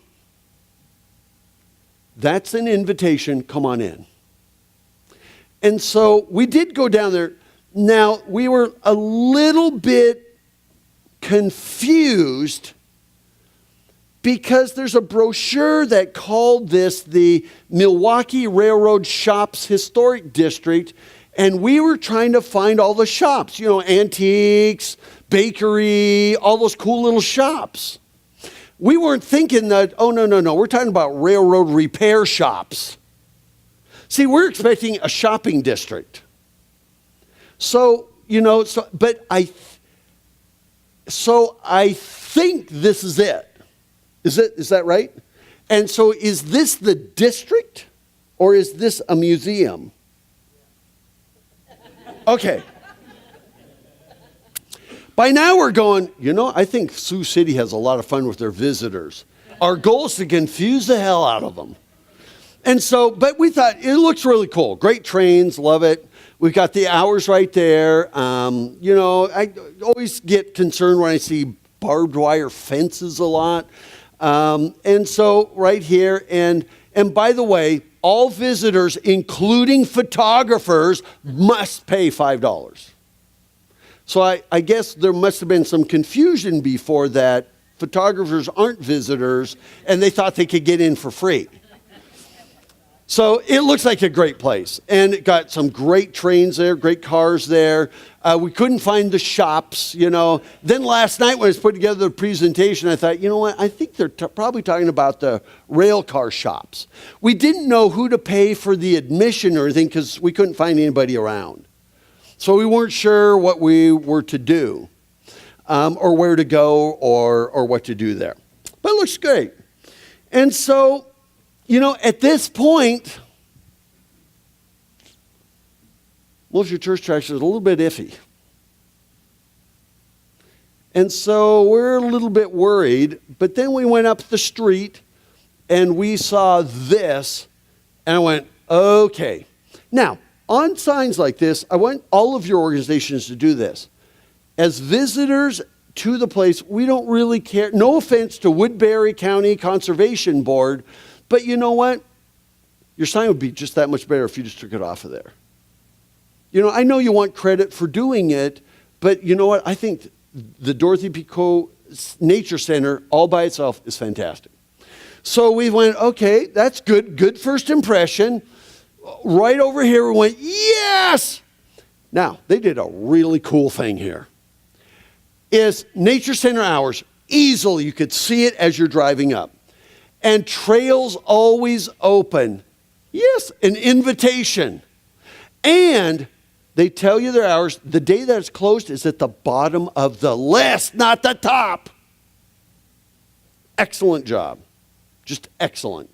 That's an invitation. Come on in. And so we did go down there. Now, we were a little bit confused because there's a brochure that called this the Milwaukee Railroad Shops Historic District, and we were trying to find all the shops, you know, antiques, bakery, all those cool little shops. We weren't thinking that, oh, no, we're talking about railroad repair shops. See, we're expecting a shopping district. So, you know, I think this is it. Is that right? And so is this the district or is this a museum? Okay. By now we're going, you know, I think Sioux City has a lot of fun with their visitors. Our goal is to confuse the hell out of them. And so, but we thought it looks really cool. Great trains, love it. We've got the hours right there. You know, I always get concerned when I see barbed wire fences a lot. And so right here, and by the way, all visitors, including photographers, must pay $5. So I guess there must have been some confusion before that. Photographers aren't visitors, and they thought they could get in for free. So it looks like a great place. And it got some great trains there, great cars there. We couldn't find the shops, you know. Then last night when I was putting together the presentation, I thought, you know what, I think they're probably talking about the rail car shops. We didn't know who to pay for the admission or anything because we couldn't find anybody around. So we weren't sure what we were to do or where to go or what to do there. But it looks great. And so, you know, at this point, most of your church tractors are a little bit iffy. And so we're a little bit worried. But then we went up the street and we saw this. And I went, okay. Now, on signs like this, I want all of your organizations to do this. As visitors to the place, we don't really care. No offense to Woodbury County Conservation Board, but you know what? Your sign would be just that much better if you just took it off of there. You know, I know you want credit for doing it, but you know what? I think the Dorothy P. Coe Nature Center all by itself is fantastic. So we went, okay, that's good. Good first impression. Right over here, we went, yes! Now, they did a really cool thing here. Is Nature Center hours. Easily, you could see it as you're driving up. And trails always open. Yes, an invitation. And they tell you their hours. The day that it's closed is at the bottom of the list, not the top. Excellent job. Just excellent.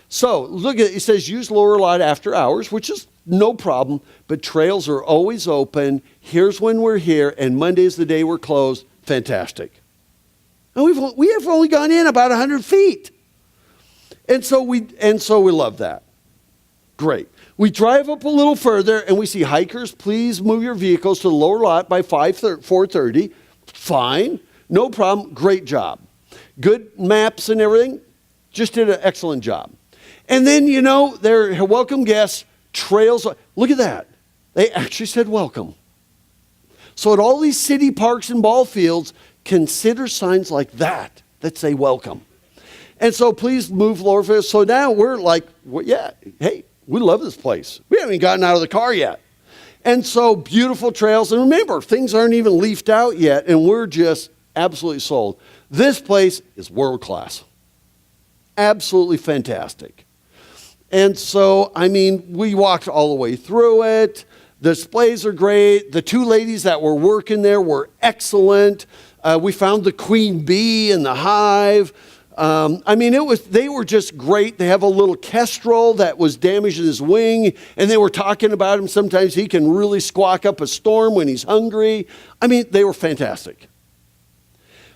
So look at it. It says use lower lot after hours, which is no problem. But trails are always open. Here's when we're here. And Monday's the day we're closed. Fantastic. And we have only gone in about 100 feet. And so we love that. Great. We drive up a little further and we see hikers, please move your vehicles to the lower lot by 4:30. Fine. No problem. Great job. Good maps and everything. Just did an excellent job. And then, you know, they're welcome guests, trails. Look at that. They actually said welcome. So at all these city parks and ball fields, consider signs like that say welcome. And so please move lower. So now we're like, well, yeah, hey, we love this place. We haven't even gotten out of the car yet. And so beautiful trails. And remember, things aren't even leafed out yet. And we're just absolutely sold. This place is world class. Absolutely fantastic. And so, I mean, we walked all the way through it. The displays are great. The two ladies that were working there were excellent. We found the queen bee in the hive. I mean, they were just great. They have a little kestrel that was damaged in his wing, and they were talking about him. Sometimes he can really squawk up a storm when he's hungry. I mean, they were fantastic.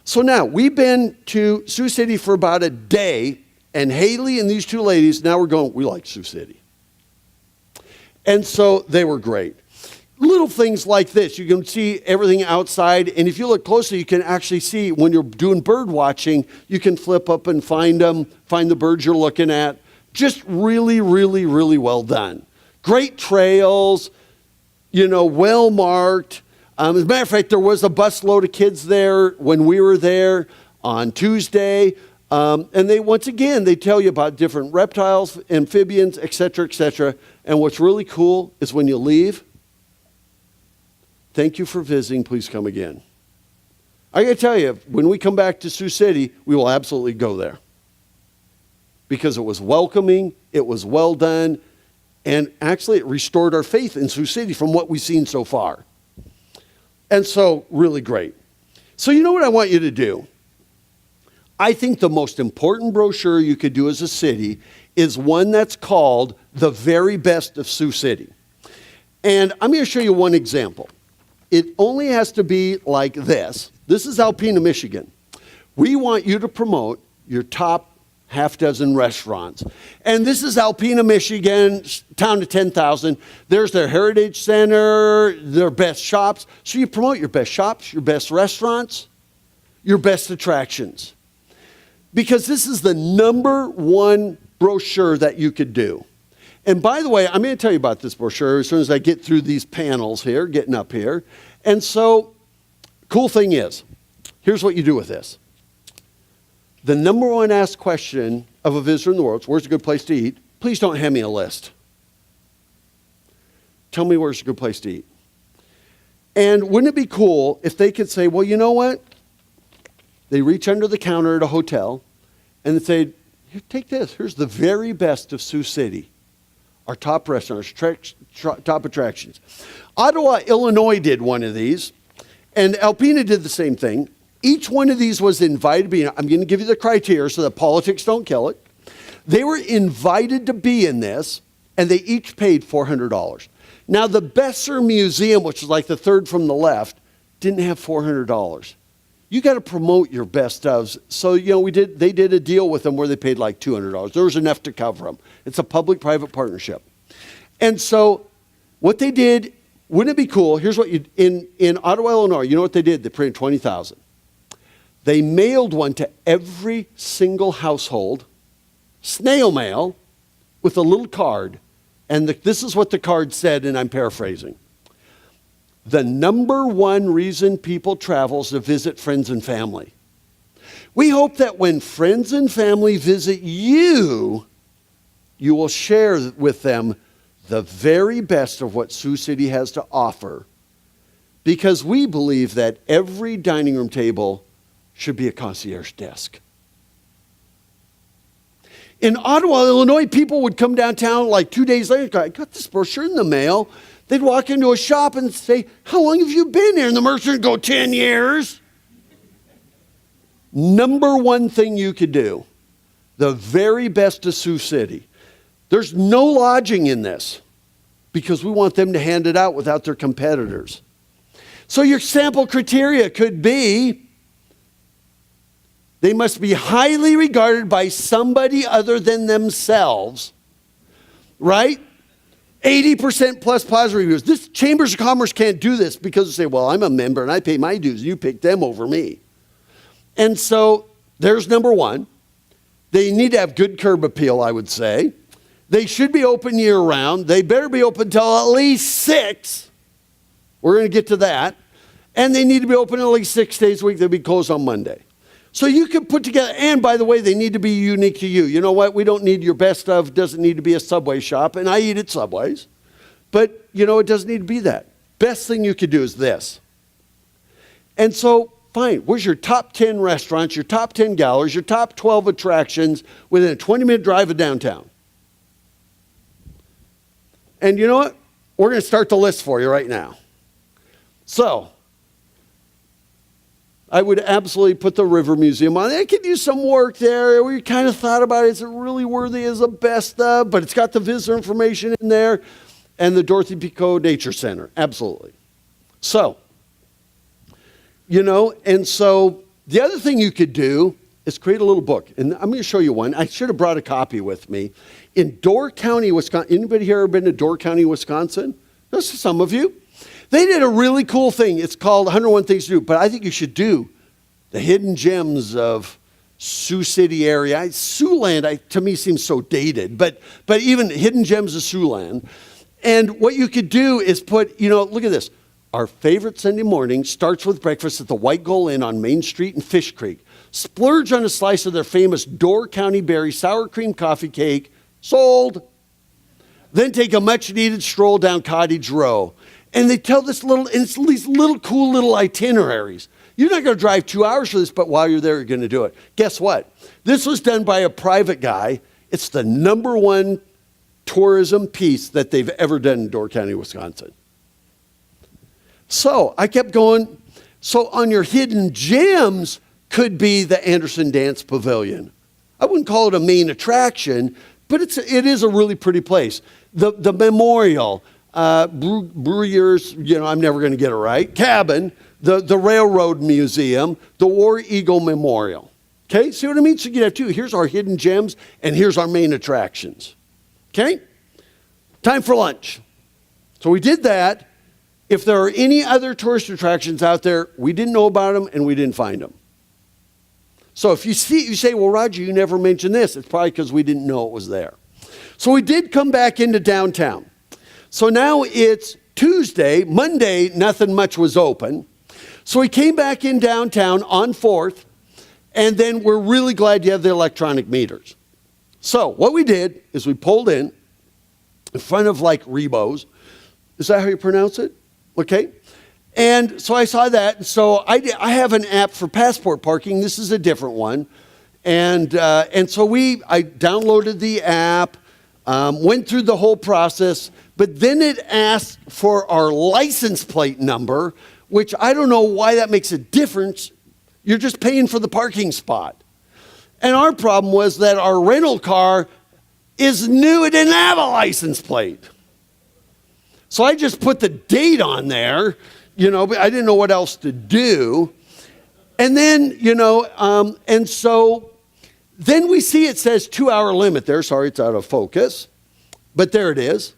So now, we've been to Sioux City for about a day, and Haley and these two ladies, now we're going, we like Sioux City. And so they were great. Little things like this, you can see everything outside, and if you look closely, you can actually see when you're doing bird watching, you can flip up and find them, find the birds you're looking at. Just really, really, really well done. Great trails, well marked. As a matter of fact, there was a busload of kids there when we were there on Tuesday. And once again, they tell you about different reptiles, amphibians, et cetera, et cetera. And what's really cool is when you leave, thank you for visiting, please come again. I gotta tell you, when we come back to Sioux City, we will absolutely go there. Because it was welcoming, it was well done, and actually it restored our faith in Sioux City from what we've seen so far. And so, really great. So you know what I want you to do? I think the most important brochure you could do as a city is one that's called The Very Best of Sioux City. And I'm going to show you one example. It only has to be like this. This is Alpena, Michigan. We want you to promote your top half dozen restaurants. And this is Alpena, Michigan, town of 10,000. There's their heritage center, their best shops. So you promote your best shops, your best restaurants, your best attractions. Because this is the number one brochure that you could do. And by the way, I'm going to tell you about this brochure as soon as I get through these panels here, getting up here. And so, cool thing is, here's what you do with this. The number one asked question of a visitor in the world is, where's a good place to eat? Please don't hand me a list. Tell me where's a good place to eat. And wouldn't it be cool if they could say, well, you know what? They reach under the counter at a hotel and they say, here, take this. Here's the very best of Sioux City. Our top restaurants, top attractions. Ottawa, Illinois did one of these, and Alpena did the same thing. Each one of these was invited to be, I'm going to give you the criteria so that politics don't kill it. They were invited to be in this, and they each paid $400. Now, the Besser Museum, which is like the third from the left, didn't have $400. You got to promote your best ofs. So, they did a deal with them where they paid like $200. There was enough to cover them. It's a public-private partnership. And so what they did, wouldn't it be cool? Here's what in Ottawa, Illinois, you know what they did? They printed 20,000. They mailed one to every single household, snail mail, with a little card. And this is what the card said, and I'm paraphrasing. The number one reason people travel is to visit friends and family. We hope that when friends and family visit you, you will share with them the very best of what Sioux City has to offer, because we believe that every dining room table should be a concierge desk. In Ottawa, Illinois, people would come downtown like 2 days later, I got this brochure in the mail. They'd walk into a shop and say, how long have you been here? And the merchant would go, 10 years. Number one thing you could do, the very best of Sioux City. There's no lodging in this because we want them to hand it out without their competitors. So your sample criteria could be, they must be highly regarded by somebody other than themselves, right? 80% plus positive reviews. This Chambers of Commerce can't do this because they say, well, I'm a member and I pay my dues. You pick them over me. And so there's number one. They need to have good curb appeal, I would say. They should be open year round. They better be open till at least 6. We're going to get to that. And they need to be open at least 6 days a week. They'll be closed on Monday. So you can put together, and by the way, they need to be unique to you. You know what? We don't need your best of, doesn't need to be a Subway shop, and I eat at Subways. But, it doesn't need to be that. Best thing you could do is this. And so, fine, where's your top 10 restaurants, your top 10 galleries, your top 12 attractions within a 20-minute drive of downtown? And you know what? We're going to start the list for you right now. So, I would absolutely put the River Museum on. They could use some work there. We kind of thought about it. Is it really worthy as a best of? But it's got the visitor information in there. And the Dorothy Picot Nature Center. Absolutely. So, and so The other thing you could do is create a little book. And I'm going to show you one. I should have brought a copy with me. In Door County, Wisconsin. Anybody here ever been to Door County, Wisconsin? Just some of you. They did a really cool thing. It's called 101 Things to Do. But I think you should do the hidden gems of Sioux City area. Siouxland, to me, seems so dated. But even hidden gems of Siouxland. And what you could do is put, look at this. Our favorite Sunday morning starts with breakfast at the White Gull Inn on Main Street in Fish Creek. Splurge on a slice of their famous Door County Berry sour cream coffee cake. Sold. Then take a much-needed stroll down Cottage Row. And they tell these little cool little itineraries. You're not going to drive 2 hours for this, but while you're there, you're going to do it. Guess what? This was done by a private guy. It's the #1 tourism piece that they've ever done in Door County, Wisconsin. So I kept going. So on your hidden gems could be the Anderson Dance Pavilion. I wouldn't call it a main attraction, but it is a really pretty place. The memorial, Brewers, I'm never going to get it right, cabin, the Railroad Museum, the War Eagle Memorial. Okay, see what I mean? So you have two. Here's our hidden gems, and here's our main attractions. Okay? Time for lunch. So we did that. If there are any other tourist attractions out there, we didn't know about them and we didn't find them. So if you say, well, Roger, you never mentioned this. It's probably because we didn't know it was there. So we did come back into downtown. So now it's Tuesday. Monday, nothing much was open. So we came back in downtown on 4th, and then we're really glad you have the electronic meters. So what we did is we pulled in front of like Rebo's. Is that how you pronounce it? Okay. And so I saw that. So I have an app for passport parking. This is a different one. And so I downloaded the app, went through the whole process, but then it asked for our license plate number, which I don't know why that makes a difference. You're just paying for the parking spot. And our problem was that our rental car is new. It didn't have a license plate. So I just put the date on there, but I didn't know what else to do. And then, and so then we see it says 2-hour limit there. Sorry, it's out of focus. But there it is.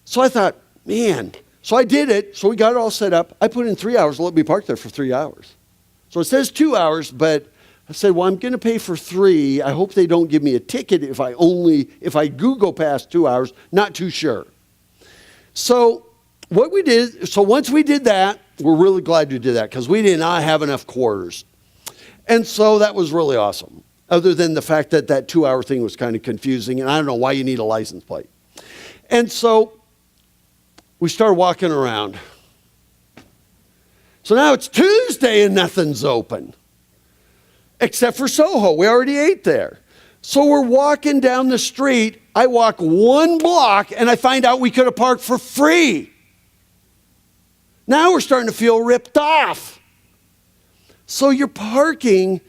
So I thought, man. So I did it. So we got it all set up. I put in 3 hours. Let me park there for 3 hours. So it says 2 hours, but I said, well, I'm going to pay for 3. I hope they don't give me a ticket if I go past 2 hours. Not too sure. So what we did, so once we did that, we're really glad you did that because we did not have enough quarters. And so that was really awesome, other than the fact that 2-hour thing was kind of confusing, and I don't know why you need a license plate. And so we started walking around. So now it's Tuesday and nothing's open, except for Soho. We already ate there. So we're walking down the street. I walk 1 block and I find out we could have parked for free. Now we're starting to feel ripped off. So your parking,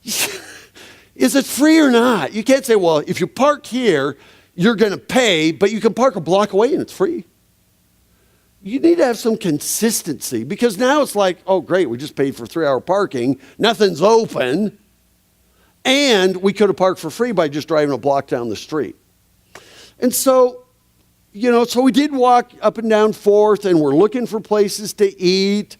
is it free or not? You can't say, well, if you park here, you're going to pay, but you can park a block away and it's free. You need to have some consistency because now it's like, oh, great, we just paid for 3-hour parking. Nothing's open. And we could have parked for free by just driving a block down the street. And so, so we did walk up and down 4th, and we're looking for places to eat.